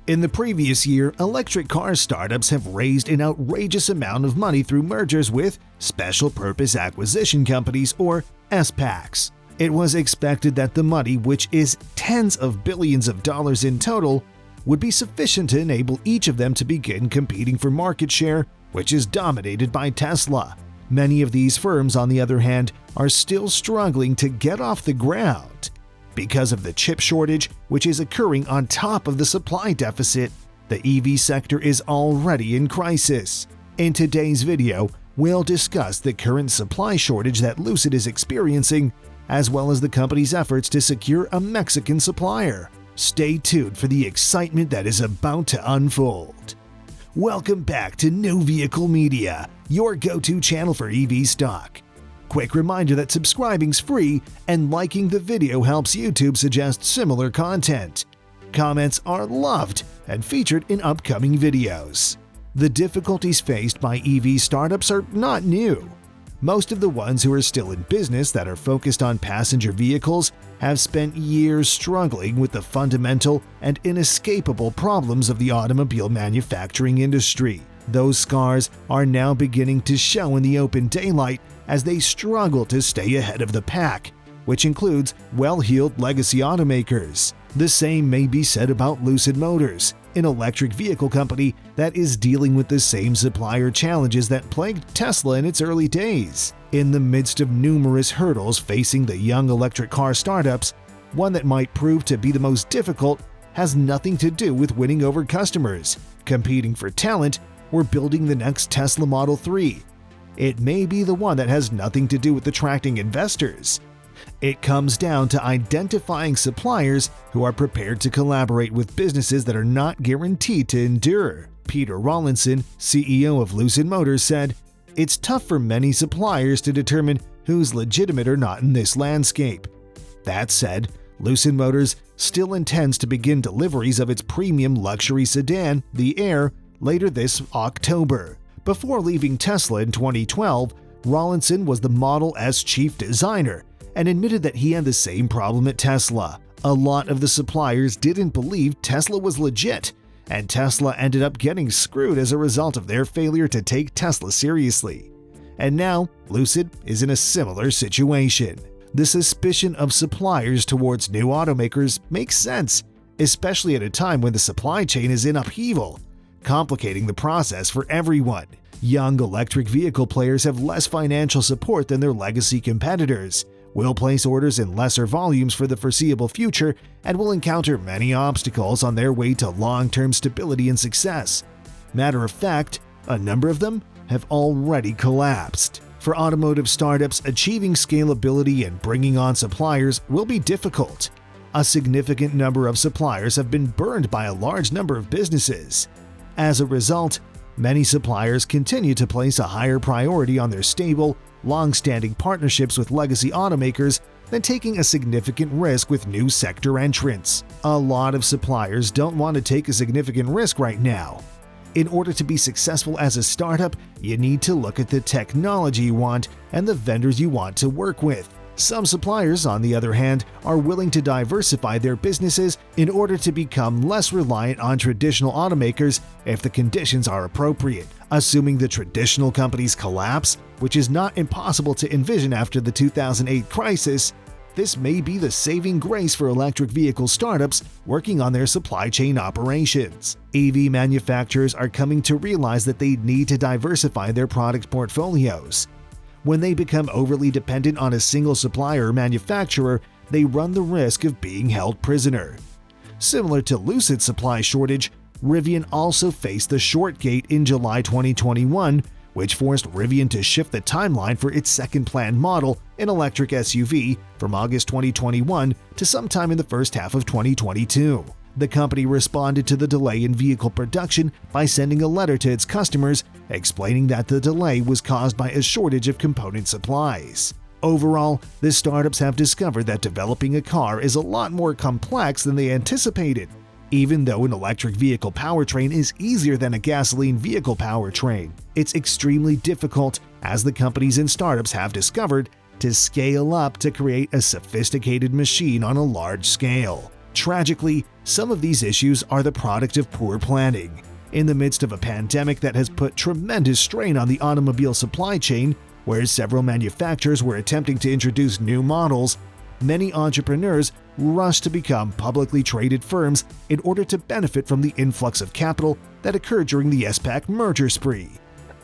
In the previous year, electric car startups have raised an outrageous amount of money through mergers with Special Purpose Acquisition Companies or SPACs. It was expected that the money, which is tens of billions of dollars in total, would be sufficient to enable each of them to begin competing for market share, which is dominated by Tesla. Many of these firms, on the other hand, are still struggling to get off the ground. Because of the chip shortage, which is occurring on top of the supply deficit, the EV sector is already in crisis. In today's video, we'll discuss the current supply shortage that Lucid is experiencing, as well as the company's efforts to secure a Mexican supplier. Stay tuned for the excitement that is about to unfold. Welcome back to New Vehicle Media, your go-to channel for EV stock. Quick reminder that subscribing's free and liking the video helps YouTube suggest similar content. Comments are loved and featured in upcoming videos. The difficulties faced by EV startups are not new. Most of the ones who are still in business that are focused on passenger vehicles have spent years struggling with the fundamental and inescapable problems of the automobile manufacturing industry. Those scars are now beginning to show in the open daylight as they struggle to stay ahead of the pack, which includes well-heeled legacy automakers. The same may be said about Lucid Motors, an electric vehicle company that is dealing with the same supplier challenges that plagued Tesla in its early days. In the midst of numerous hurdles facing the young electric car startups, one that might prove to be the most difficult has nothing to do with winning over customers, competing for talent, or building the next Tesla Model 3. It may be the one that has nothing to do with attracting investors. It comes down to identifying suppliers who are prepared to collaborate with businesses that are not guaranteed to endure. Peter Rawlinson, CEO of Lucid Motors, said, "It's tough for many suppliers to determine who's legitimate or not in this landscape." That said, Lucid Motors still intends to begin deliveries of its premium luxury sedan, the Air, later this October. Before leaving Tesla in 2012, Rawlinson was the Model S chief designer and admitted that he had the same problem at Tesla. A lot of the suppliers didn't believe Tesla was legit, and Tesla ended up getting screwed as a result of their failure to take Tesla seriously. And now, Lucid is in a similar situation. The suspicion of suppliers towards new automakers makes sense, especially at a time when the supply chain is in upheaval, complicating the process for everyone. Young electric vehicle players have less financial support than their legacy competitors, will place orders in lesser volumes for the foreseeable future, and will encounter many obstacles on their way to long-term stability and success. Matter of fact, a number of them have already collapsed. For automotive startups, achieving scalability and bringing on suppliers will be difficult. A significant number of suppliers have been burned by a large number of businesses. As a result, many suppliers continue to place a higher priority on their stable, long-standing partnerships with legacy automakers than taking a significant risk with new sector entrants. A lot of suppliers don't want to take a significant risk right now. In order to be successful as a startup, you need to look at the technology you want and the vendors you want to work with. Some suppliers, on the other hand, are willing to diversify their businesses in order to become less reliant on traditional automakers if the conditions are appropriate. Assuming the traditional companies collapse, which is not impossible to envision after the 2008 crisis, this may be the saving grace for electric vehicle startups working on their supply chain operations. EV manufacturers are coming to realize that they need to diversify their product portfolios. When they become overly dependent on a single supplier or manufacturer, they run the risk of being held prisoner. Similar to Lucid's supply shortage, Rivian also faced the short gate in July 2021, which forced Rivian to shift the timeline for its second planned model, an electric SUV, from August 2021 to sometime in the first half of 2022. The company responded to the delay in vehicle production by sending a letter to its customers explaining that the delay was caused by a shortage of component supplies. Overall, the startups have discovered that developing a car is a lot more complex than they anticipated. Even though an electric vehicle powertrain is easier than a gasoline vehicle powertrain, it's extremely difficult, as the companies and startups have discovered, to scale up to create a sophisticated machine on a large scale. Tragically, Some of these issues are the product of poor planning. In the midst of a pandemic that has put tremendous strain on the automobile supply chain, where several manufacturers were attempting to introduce new models, many entrepreneurs rushed to become publicly traded firms in order to benefit from the influx of capital that occurred during the SPAC merger spree.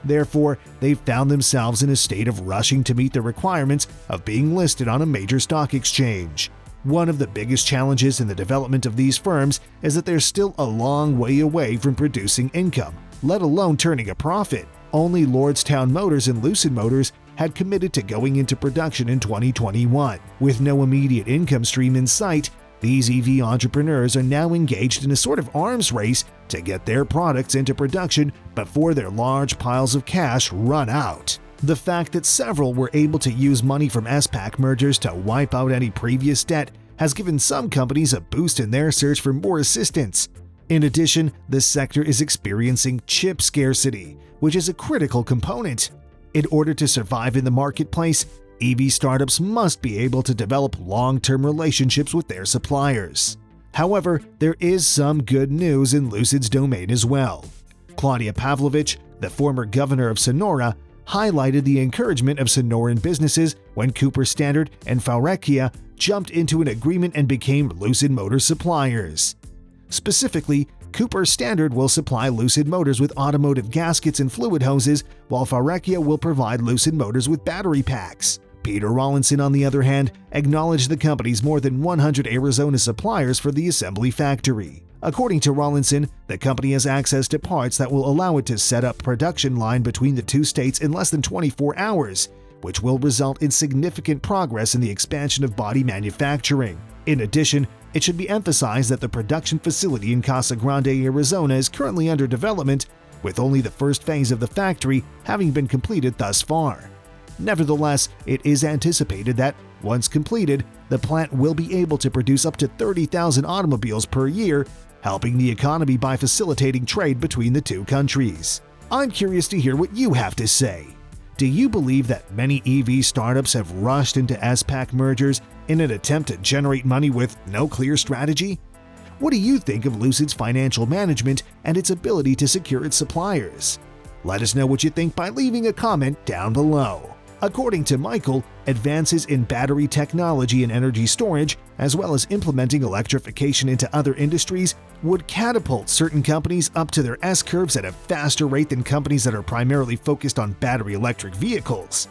Therefore, they found themselves in a state of rushing to meet the requirements of being listed on a major stock exchange. One of the biggest challenges in the development of these firms is that they're still a long way away from producing income, let alone turning a profit. Only Lordstown Motors and Lucid Motors had committed to going into production in 2021. With no immediate income stream in sight, these EV entrepreneurs are now engaged in a sort of arms race to get their products into production before their large piles of cash run out. The fact that several were able to use money from SPAC mergers to wipe out any previous debt has given some companies a boost in their search for more assistance. In addition, the sector is experiencing chip scarcity, which is a critical component. In order to survive in the marketplace, EV startups must be able to develop long-term relationships with their suppliers. However, there is some good news in Lucid's domain as well. Claudia Pavlovich, the former governor of Sonora, highlighted the encouragement of Sonoran businesses when Cooper Standard and Faurecia jumped into an agreement and became Lucid Motors suppliers. Specifically, Cooper Standard will supply Lucid Motors with automotive gaskets and fluid hoses, while Faurecia will provide Lucid Motors with battery packs. Peter Rawlinson, on the other hand, acknowledged the company's more than 100 Arizona suppliers for the assembly factory. According to Rawlinson, the company has access to parts that will allow it to set up production line between the two states in less than 24 hours, which will result in significant progress in the expansion of body manufacturing. In addition, it should be emphasized that the production facility in Casa Grande, Arizona is currently under development, with only the first phase of the factory having been completed thus far. Nevertheless, it is anticipated that, once completed, the plant will be able to produce up to 30,000 automobiles per year, helping the economy by facilitating trade between the two countries. I'm curious to hear what you have to say. Do you believe that many EV startups have rushed into SPAC mergers in an attempt to generate money with no clear strategy? What do you think of Lucid's financial management and its ability to secure its suppliers? Let us know what you think by leaving a comment down below. According to Michael, advances in battery technology and energy storage, as well as implementing electrification into other industries, would catapult certain companies up to their S-curves at a faster rate than companies that are primarily focused on battery electric vehicles.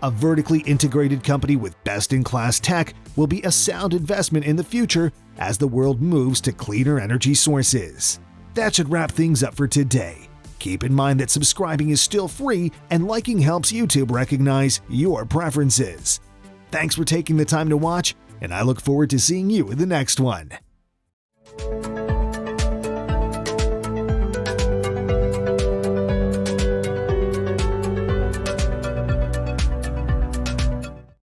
A vertically integrated company with best-in-class tech will be a sound investment in the future as the world moves to cleaner energy sources. That should wrap things up for today. Keep in mind that subscribing is still free and liking helps YouTube recognize your preferences. Thanks for taking the time to watch, and I look forward to seeing you in the next one.